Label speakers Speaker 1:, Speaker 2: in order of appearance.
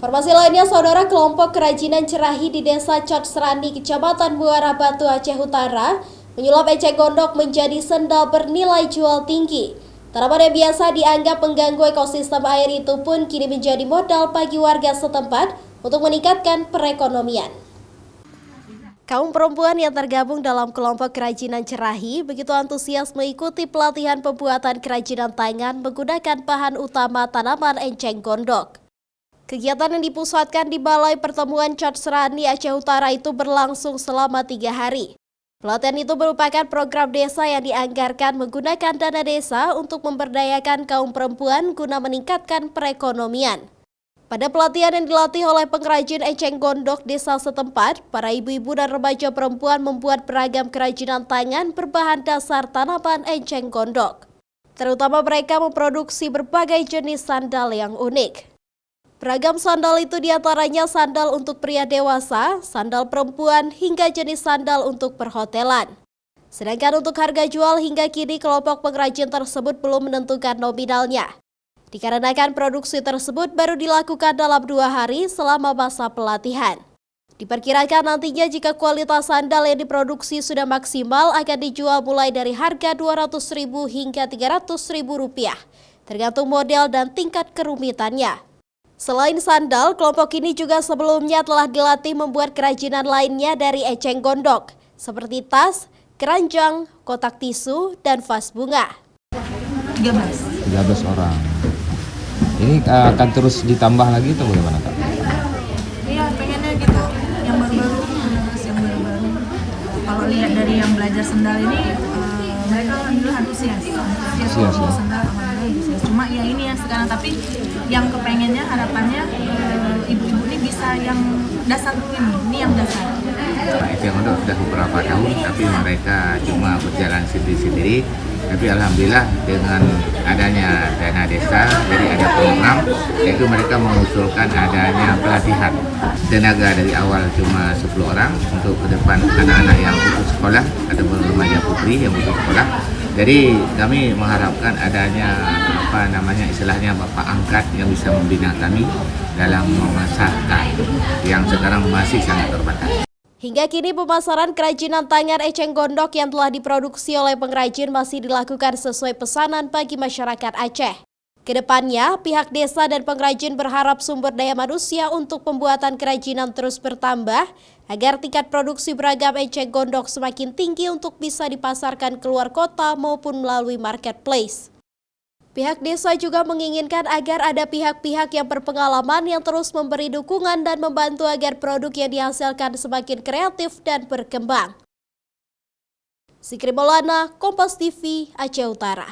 Speaker 1: Informasi lainnya, saudara, kelompok kerajinan cerahi di Desa Cot Serani, Kecamatan Muara Batu, Aceh Utara, menyulap eceng gondok menjadi sendal bernilai jual tinggi. Tanaman yang biasa dianggap mengganggu ekosistem air itu pun kini menjadi modal bagi warga setempat untuk meningkatkan perekonomian. Kaum perempuan yang tergabung dalam kelompok kerajinan cerahi begitu antusias mengikuti pelatihan pembuatan kerajinan tangan menggunakan bahan utama tanaman eceng gondok. Kegiatan yang dipusatkan di Balai Pertemuan Cot Serani, Aceh Utara itu berlangsung selama 3 hari. Pelatihan itu merupakan program desa yang dianggarkan menggunakan dana desa untuk memberdayakan kaum perempuan guna meningkatkan perekonomian. Pada pelatihan yang dilatih oleh pengrajin eceng gondok desa setempat, para ibu-ibu dan remaja perempuan membuat beragam kerajinan tangan berbahan dasar tanaman eceng gondok. Terutama mereka memproduksi berbagai jenis sandal yang unik. Beragam sandal itu diantaranya sandal untuk pria dewasa, sandal perempuan, hingga jenis sandal untuk perhotelan. Sedangkan untuk harga jual hingga kini kelompok pengrajin tersebut belum menentukan nominalnya. Dikarenakan produksi tersebut baru dilakukan dalam 2 hari selama masa pelatihan. Diperkirakan nantinya jika kualitas sandal yang diproduksi sudah maksimal akan dijual mulai dari harga Rp200.000 hingga Rp300.000, tergantung model dan tingkat kerumitannya. Selain sandal, kelompok ini juga sebelumnya telah dilatih membuat kerajinan lainnya dari eceng gondok, seperti tas, keranjang, kotak tisu, dan vas bunga.
Speaker 2: 13 orang. Ini akan terus ditambah lagi atau bagaimana, Kak?
Speaker 3: Iya, pengennya gitu, yang baru-baru, yang baru-baru. Kalau lihat dari yang belajar sendal ini, mereka alhamdulillah antusias untuk sendal, alhamdulillah antusias. Cuma ya ini yang sekarang, tapi yang kepengennya harapannya ibu-ibu ini bisa yang dasar dulu ini yang dasar.
Speaker 4: Eceng gondok sudah beberapa tahun, tapi mereka cuma berjalan sendiri-sendiri. Tapi alhamdulillah dengan adanya dana desa, jadi ada program, yaitu mereka mengusulkan adanya pelatihan. Tenaga dari awal cuma 10 orang untuk ke depan anak-anak yang putus sekolah, ada remaja putri yang putus sekolah. Jadi kami mengharapkan adanya istilahnya bapak angkat yang bisa membina kami dalam memasarkan yang sekarang masih sangat terbatas.
Speaker 1: Hingga kini pemasaran kerajinan tangan eceng gondok yang telah diproduksi oleh pengrajin masih dilakukan sesuai pesanan bagi masyarakat Aceh. Kedepannya, pihak desa dan pengrajin berharap sumber daya manusia untuk pembuatan kerajinan terus bertambah agar tingkat produksi beragam eceng gondok semakin tinggi untuk bisa dipasarkan keluar kota maupun melalui marketplace. Pihak desa juga menginginkan agar ada pihak-pihak yang berpengalaman yang terus memberi dukungan dan membantu agar produk yang dihasilkan semakin kreatif dan berkembang. Zikri Maulana, Kompas TV, Aceh Utara.